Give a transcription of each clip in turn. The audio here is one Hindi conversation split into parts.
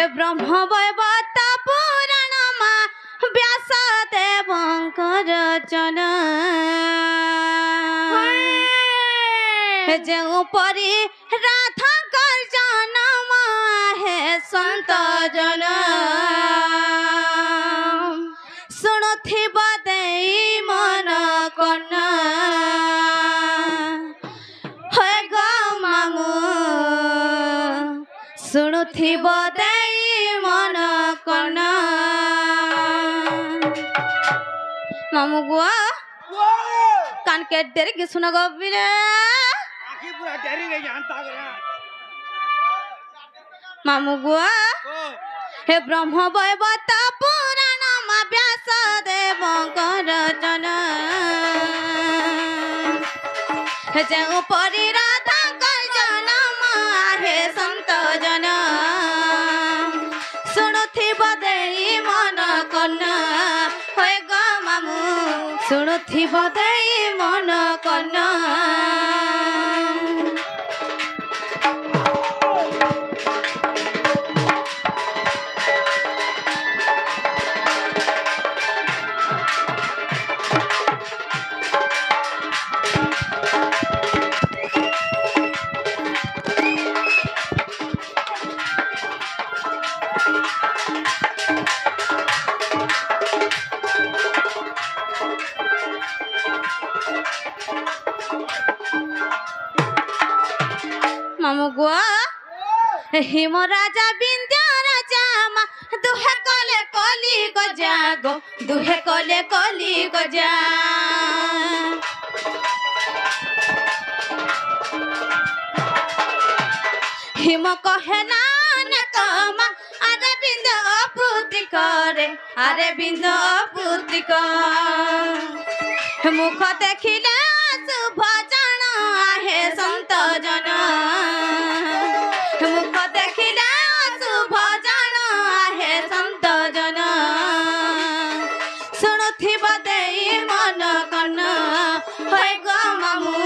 हे ब्रह्म वैवर्त पुराण मा व्यास देवंकर रचना जो परी राधाकर जन्म हे संत जन शुणुथिब देई मन कन्ना हे गो मामू शुणुथिब देई मन कन्ना मामू गुआ कान के डेरे की सुना गबिरे मामू गुआ हे ब्रह्म वैवर्त पुराण मा व्यास देवंकर रचना जो परी राधाकर जन्म हे संत जन शुणुथिब देई मन कन्ना हे गो मामू शुणुथिब देई मन कन्ना मामू गुआ हिम राजा बिंद्या राजा मा दुहे कले कली गजा गो दुहे कले कली गजा हिम कहे ना कमा अरे बिंद अपुति करे अरे बिंद अपुति कर मुख देखिले शुभ जन आहे संत जन मुख देखिले शुभ जन आहे संत जन शुणुथिब देई मन कन्ना हे गो मामू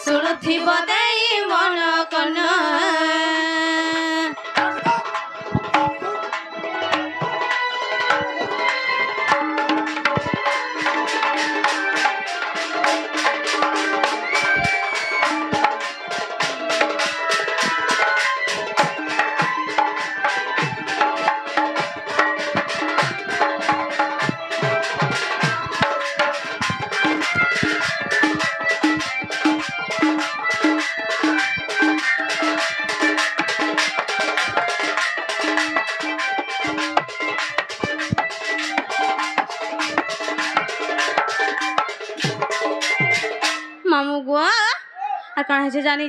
शुणुथिब देई मन कन्ना मामू गुआ कौन है जानी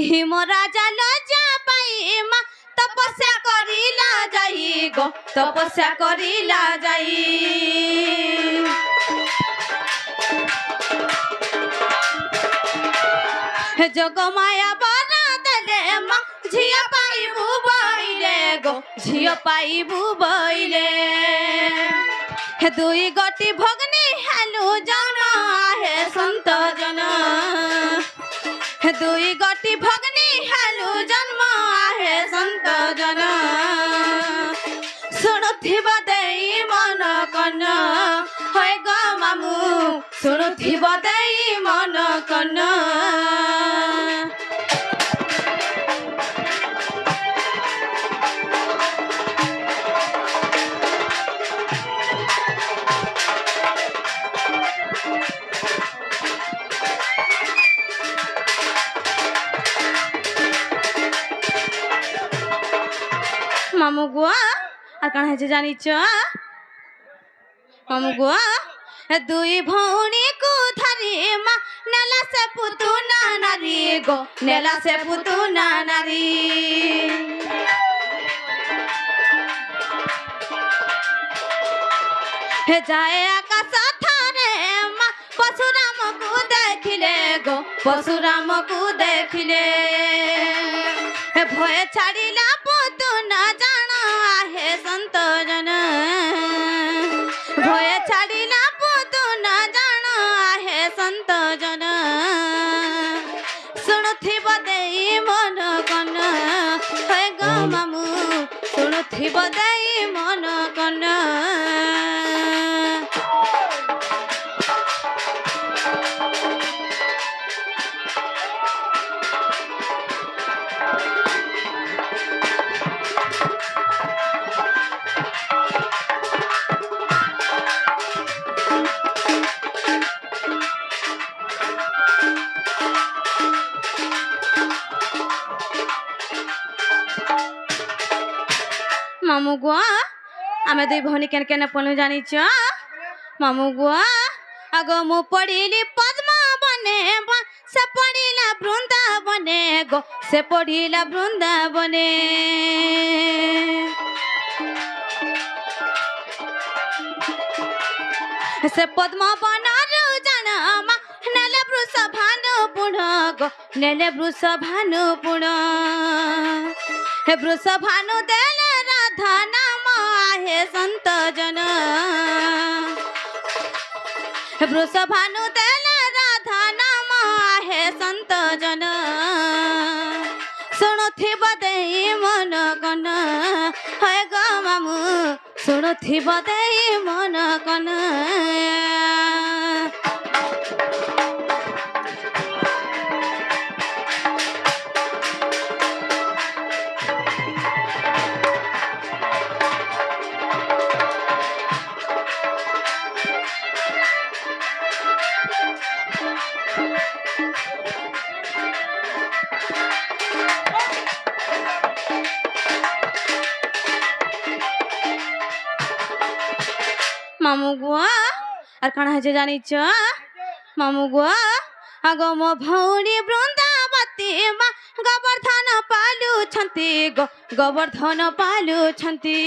हिम राजा लजा पाई मा तपस्या करिला जाई गो तपस्या करिला जाई जग माया बना देले मा झिया पाई बुबइले गो झिया पाई बुबइले दुई गति भगनी हालू जन आहे संत जन दुई गति भगनी हालू जन्म आहे संत जन शुणुथिब देई मन कन्ना हे गो मामू शुणुथिब देई मन कन्ना मामू गुआ कौन है जानी मामू गुआ दुई भौणी को धरी मा नेला से पुतुना नारी गो नेला से पुतुना नारी हे जाए आकाश थारे मा परशुराम को देखिले गो परशुराम को देखिले हे भय छाड़िला पुतुना जान आहे संत जन भय छाड़िला पुतुना जान आहे संत जन शुणुथिब देई मन कन्ना हे गो मामू ଶୁଣୁଥିବ ଦେଇ ମନ କନ মামু গুয়া ଆମେ ଦୁଇ ଭଉଣୀ କେନ କେନ ପନୁ ଜାଣିଛ ମାମୁ ଗୁଆ ଆଗ ମୁଁ ପଢିଲି ପଦ୍ମବନେ ସେ ପଢିଲା ବୃନ୍ଦାବନେ ଗो ସେ ପଢିଲା ବୃନ୍ଦାବନେ ସେ ପଦ୍ମବନରୁ ଜାଣ ମା ନେଲେ ବୃଷଭାନୁ ପୁଣ ଗো ନେଲେ ବୃଷଭାନୁ ପୁଣ हे वृषभानु देले राधा नाम आहे संत जन हे वृषभानु देले राधा नाम आहे संत जन शुणुथिब देई मन कन हे गो मामु शुणुथिब देई मन कन मामू गुआ और कण है जानिच मामू गुआ आगो मो भौणी बृंदावती मा गोवर्धन पालु छंती गोवर्धन पालु छंती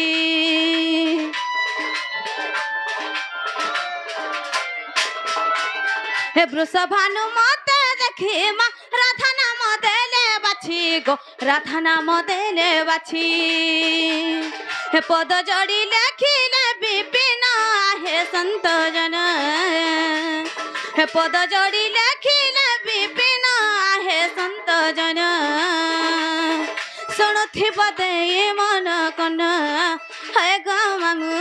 हे वृषभानु मते देखी मा राधा नाम देले बाछी गो राधा नाम देले बाछी हे पद जोड़ी लेखिले विपिन आहे संत जन हे पद जोड़ी लेखिले विपिन आहे संत जन शुणुथिब देई मन कन हे गो मामु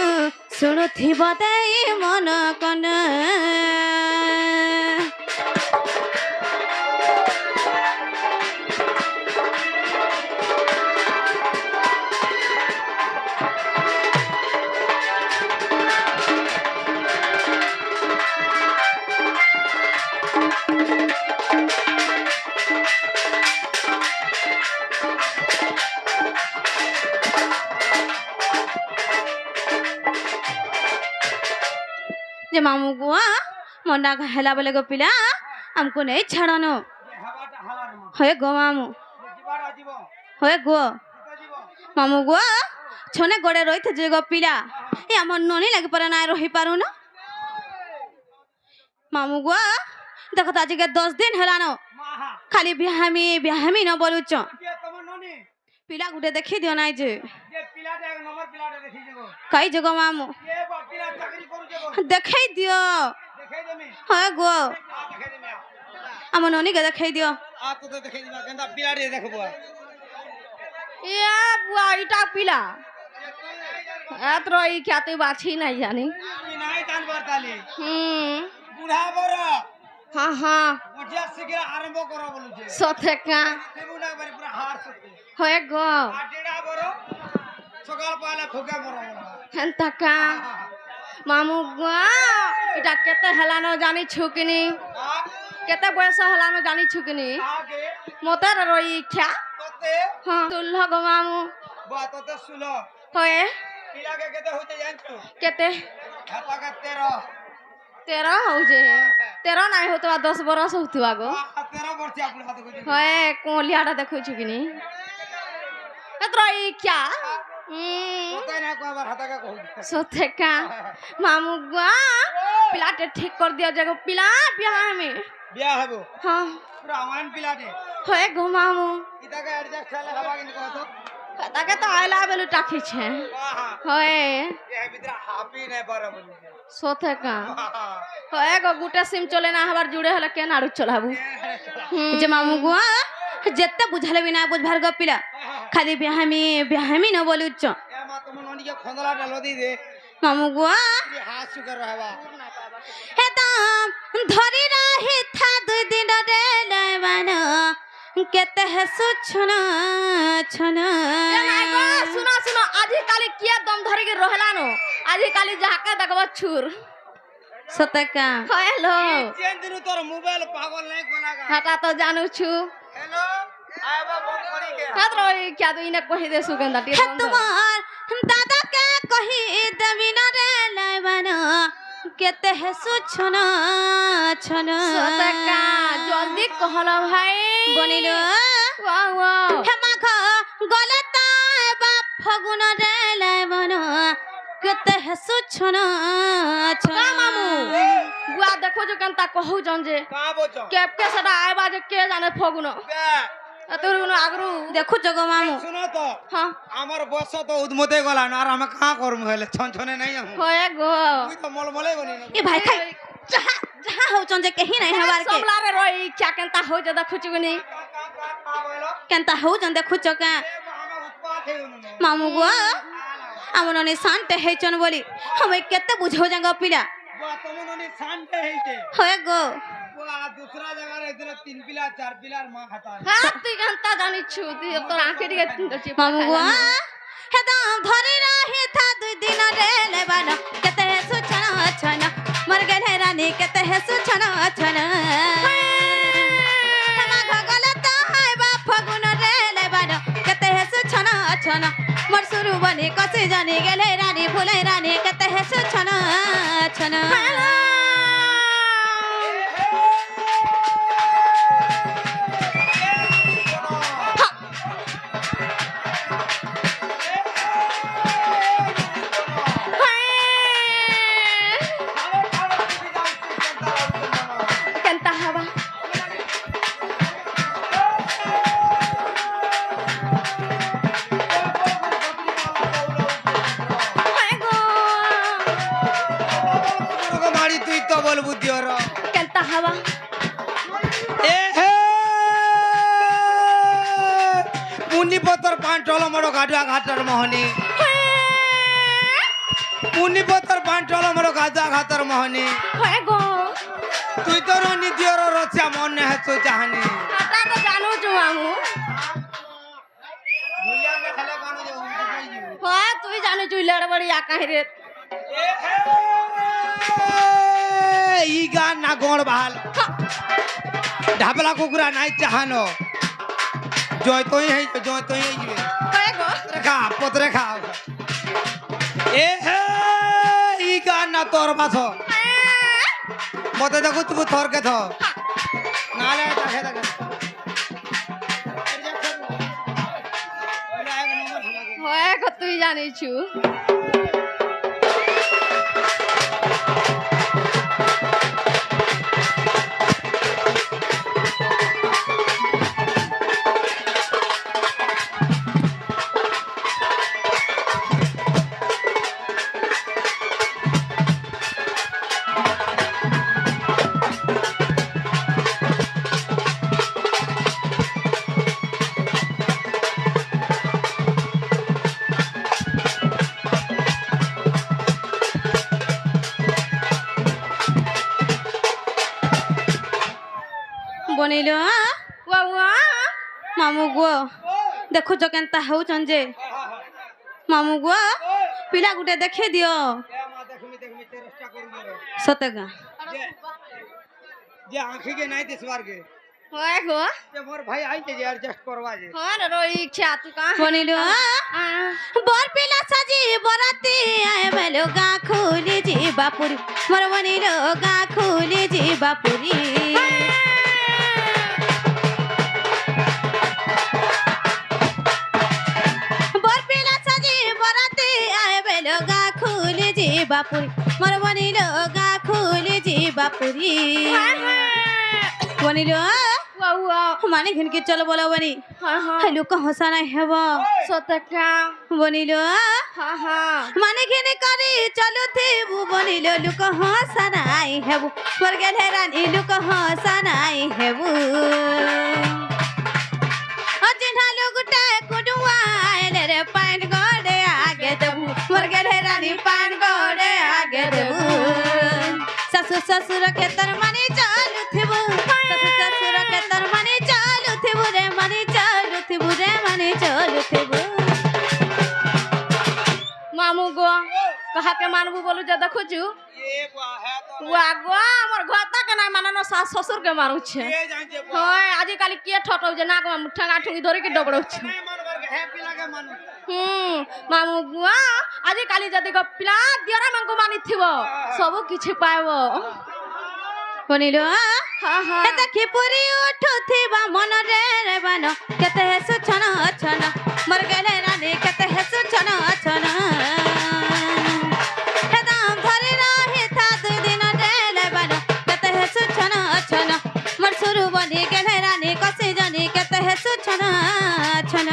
शुणुथिब देई मन कन जे मामू गुआ मंडा हेला बोले गो पिला हमको नहीं छाड़नो हे गो मामू हे गो मामू गुआ छने गोड़े रही थे जे गो पिला ये आम ननी लगे पर ना रही पारू न मामू गुआ देख तो आज के 10 दिन हेलानो खाली बिहामी न बोलुच पिला गुटे देखी दियो नाइ जे कई जगह मामू देखे दियो हाँ गो आम ननी के देखे दियो ये बुआ इटा पिला एतरो ई क्या तू बाछी नहीं जानी बुढ़ा बरो हाँ हाँ गोटिया सिगरा आरंभ करो बोलु छे सथे का तेबुना बारी पूरा हार सके होय गो आटेडा बरो सकाल पाला थोका बरो हंता का मामू गो इटा केते हलानो जानी छुकिनी केते बयस हलानो जानी छुकिनी आगे मोते रोई ख्या तोते हां तुल्ह गो मामू बा तोते सुलो होय पिला के केते होते जानछु केते हापा का 13 हो जे 13 नहीं होतवा 10 बरस होतवा गो 13 वर्ष आपन हाथ को होय कोलियाटा देखु छुकिनी एतरोई क्या तोते ना को बार हाथ का कहू सोथे का मामू गो पिलाटे ठीक कर दिया जगो पिला बियाह हेबो हां पूरा अमान पिला दे होय गो मामू इता का एडजस्ट हला हवा किन कहतो ताके तो आइला बेलु टाखी छे होय ये भीतर हापी ने बरो बोलु सोथे का होय गो गुटे सिम चले ना हमार जुड़े हला के नाडू चलाबू जे मामू गो जत्ते बुझले बिना बुझभार गपिला खाली बिहामी न बोलुच ए मत তোমার ননিকে খন্দলা ডালো দি দে মামু গো হাত সুগার रहबा হেতাম ধরি রাহি থা দুই দিন রে লাইবান কেতে হেসু ছনা ছনা শুনো শুনো আজিকালি কিয়া দম ধরে কি রহলানো আজিকালি যাকে দেখবা ছুর সতকা হ্যালো চেন দিনু তোর মোবাইল পাগল নাই কোনাগা হাটা তো জানু ছু हेलो आबा बंद करी के হাতর কিয়া তো ইনে কহি দে সুগন্ধা টি হে তোমার দাদা কে কহি দেবি না রে লাইবান কেতে হেসু ছনা ছনা সতকা জলদি কহল ভাই বনিল ওয়াও ওয়াও হে মাঘ গলতা বা ফগুন রে লাইবান কেতে হেসু ছনা ছনা মামু গুয়া দেখো যে কেনতা কহু জন যে कहां बोचो কেপ কে সেটা আইবা যে কে জানে ফগুনো তোর কোনো আগরু দেখুছ গো মামু सुनो तो হ্যাঁ আমার বর্ষ তো উদ্মতে গলা না আর আমি কাঁ করম হলে ছন ছনে নাই আমি হয় গো তুই তো মলমলে গনি না এ ভাই খাই যাহা যাহা হউছন যে কেহি নাই হবার কে সবলারে রই কিয়া কেনতা হই যে দেখুছি গনি কেনতা হউছন দেখুছ কা हम उत्पात है उन्होंने মামু গো আমননে শান্তে হেচন বলি আমি কেতে বুঝাও জাঙ্গা পিলা वो तुमने शांत है थे হয় গো वो दूसरा जगह रे इधर 3 पिलर 4 पिलर मां खाता है হ্যাঁ তুই কেনতা জানিছু তুই তোর আঁখি দিকে দেখছি মামু গো হেদাম ধরি রাহি থা দুই দিন রে লেবান কেতে হেসু ছনা ছনা মর গেলে রানী কেতে হেসু ছনা ছনা মাঘ গলতা বা ফগুন রে লেবান কেতে হেসু ছনা ছনা মর সুরু বনে কসে জানি গেলে রানী ভুলাই রানী কেতে হেসু ছনা ছনা কেনতা হবা হয় গো को मारी तू तो बोल बुद्धि और কেনতা হবা ए हे मुन्नी पत्थर पान टोलो मरो गाडा घाटर मोहनी मुन्नी पत्थर पान टोलो मरो गाडा घाटर मोहनी হয় গো তুই তো নীতি और রচা মনে है তো চাহনি হাটা তো জানো চু মামু দুনিয়া মে খেলে গানো যে হয় তুই জানো চু লড়বড়ি আকাহি রে ই গান না গড় বাহাল ঢাবলা কুকুরা নাই চাহানো জয় তোই হই জয় তোই হই যাবে হয় গো পত্রে খা এ হে ই গান না তোর মাছ মতে দেখো তুমি থর কে থ নালে দেখে দেখে হয় গো তুই জানিছু বনিল ওয়া ওয়া মামু গো দেখুছ কেনতা হউছন যে মামু গো পিলা গুটে দেখে দিও সতকা যে আঁখি के नहीं दिसवार के হয় গো যে মোর ভাই আইছে যে এডজাস্ট করবা যে হয় না রই ইচ্ছা তুই কা বনিল বর পিলা সাজি বরাতি আয় বেলো গা খুলি ଯିବା ପୁରୀ ମୋର ବନିଲ ଗା খুলি ଯିବା ପୁରୀ বর পিলা সাজি বরাতি আয় বেলো গা খুলি ଯିବା পুରୀ ମୋର বনিল গা খুলি ଯିବା পুରୀ বনিল ওয়া ওয়া মানে ঘিনকি চল বলা বনি হ্যাঁ হ্যাঁ হাই লোক হসা নাই হেব সতকা বনিল হ্যাঁ হ্যাঁ মানে ঘিনি করি চলু থিবু বনিল লোক হসা নাই হেবু পর গেলে রানী লোক হসা নাই হেবু অচিহ্না লোকটা কুডুয়া এলে রে পাইন গড়ে আগে দেবু पान गोड़े आगे देबू ससुर ससुर के तर मनी चालू थिबू ससुर ससुर के तर मनी चालू थिबू रे मनी चालू थिबू रे मनी चालू थिबू मामू गो कहा के मानबू बोलू जे देखुछु ये बुआ है तो वा गो हमर घता के ना माननो सास ससुर के मारू छे ये जान जे बुआ होय आज काली के ठटौ जे नाक में ठंगा ठुंगी धरि के डबड़ौ छे नहीं मन बर के हैप्पी लागे मन मामू गुआ आज काली जदी को पिला दियरा मंगो मानी थिबो सब किछि पाइबो बनिलो हां हां ए देखि पुरी उठु थिबा मन रे रे बन केते हेसु छन छन मर गेले रानी केते हेसु छन छन हे दाम धरि रही था दु दिन रे ले बन केते हेसु छन छन मर सुरु बनी गेले रानी कसे जनी केते हेसु छन छन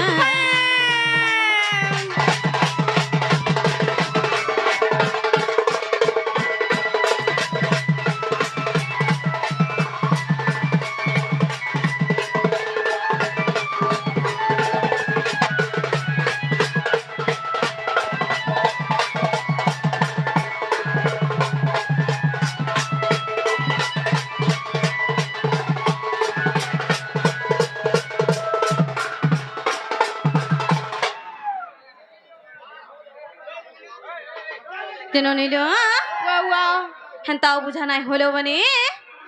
तेनो नीलो वा वा हंताओ बुझा नहीं होलो बनी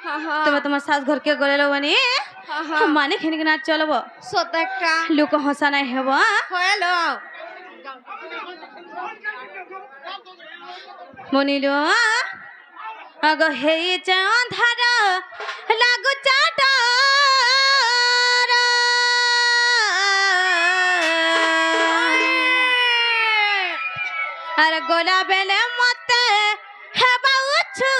हां हां तुम तुम्हार सास घर के गलेलो बनी हां हां हम माने खिन के ना चलबो सतका लोक हंसा नहीं हेबो होयलो मनिलो अग हे चांधार लागु चाटा अरे गोला बेले मते हेबा उछुरा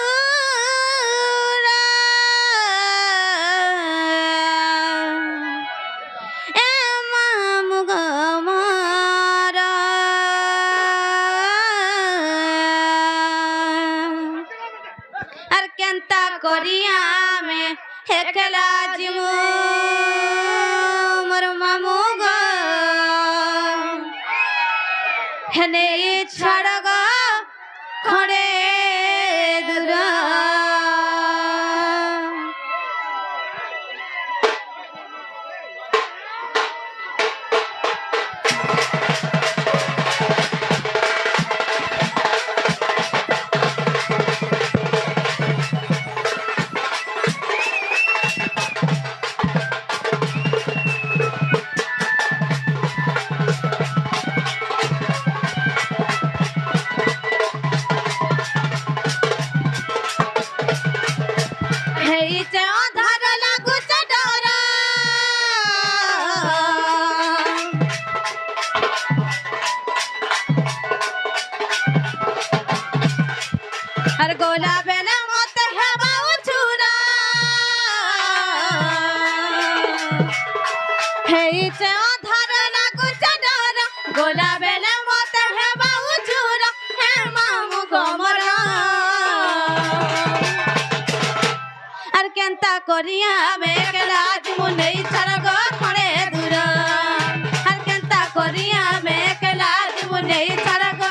ए मामु गो मारा अरे केंता करिया में हेकला जिमु मोर मामु गो हने छड़ग खड़े दूरा हर गोला बेला मत हेबा उछुरा हे चे आधार लागु चडर गोला बेला मत हेबा उछुरा हे मामु गमरा अर केंता करिया बेकला जिमु नहीं छड़ग खड़े दूर हर केंता करिया बेकला जिमु नहीं छड़ग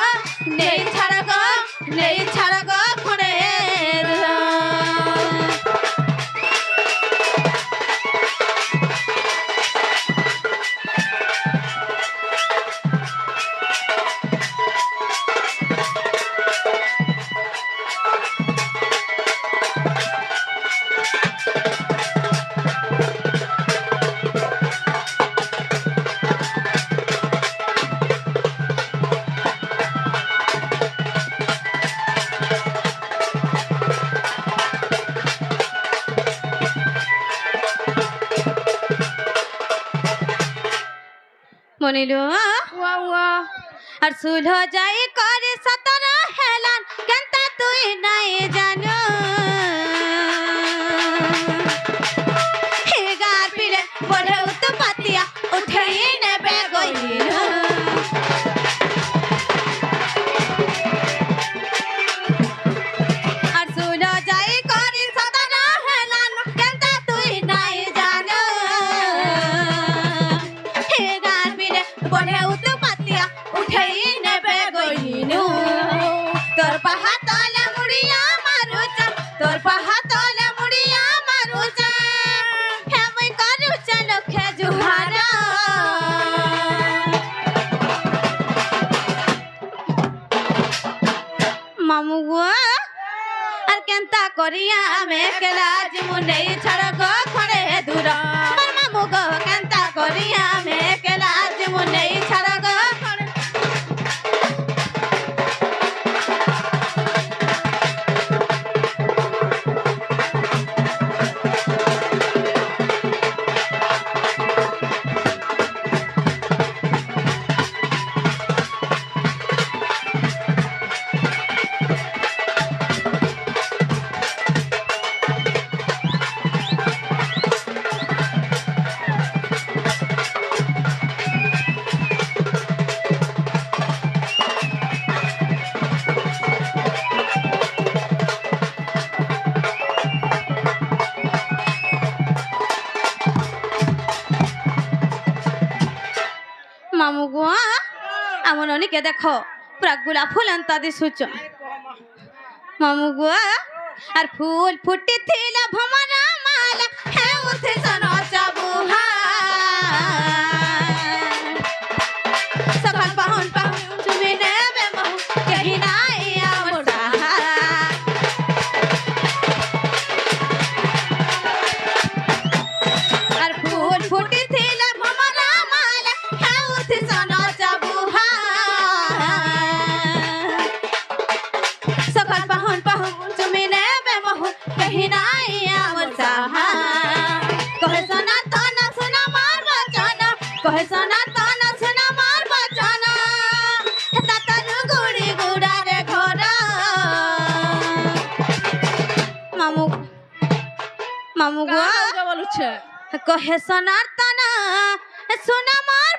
खड़े दूर मनिलो वा वा और सुलह जाई करे सतर हेलान केंता तुई नहीं जानो हे गार पिले बड़े उत पातिया उठई ने बे गइलो और सुलह जाई करे सतर हेलान केंता तुई नहीं जानो हे गार पिले बड़े उत पातिया उठई ने बे गइलो তোর পাহা তলে মুড়িয়া মারুছ তোর পাহা তলে মুড়িয়া মারুছ হে মুই করুছ লক্ষে জুহার মামু গো আর কেনতা করিয়া আমি একলা জিমু নেই ছাড় গো খড়ে দূর আমার মামু গো কেনতা করিয়া আমি একলা জিমু নেই ছাড় গো খড়ে মামু গো আমার অনেকে দেখো পুরা গোলাপ ফুল আনতা দিছুছ মামু গো আর ফুল ফুটি থিলা ভমরা মালা হে উঠে সনো চাবুহা সকাল পাহুন পাহুন তুমি নেবে বহু কহি নাই আমার সাহা আর ফুল ফুটি থিলা ভমরা মালা হে উঠে সনো চাবুহা সকাল পাহুন পাহুন তুমি নেবে বহু কহি নাই আমার সাহা কহে সোনা তো না সোনা মার বচন কহে সোনা তো না সোনা মার বচন তাতারু গুড়ি গুড়ারে ঘর মামু মামু গো বলুছে কহে সোনার তো না সোনা মার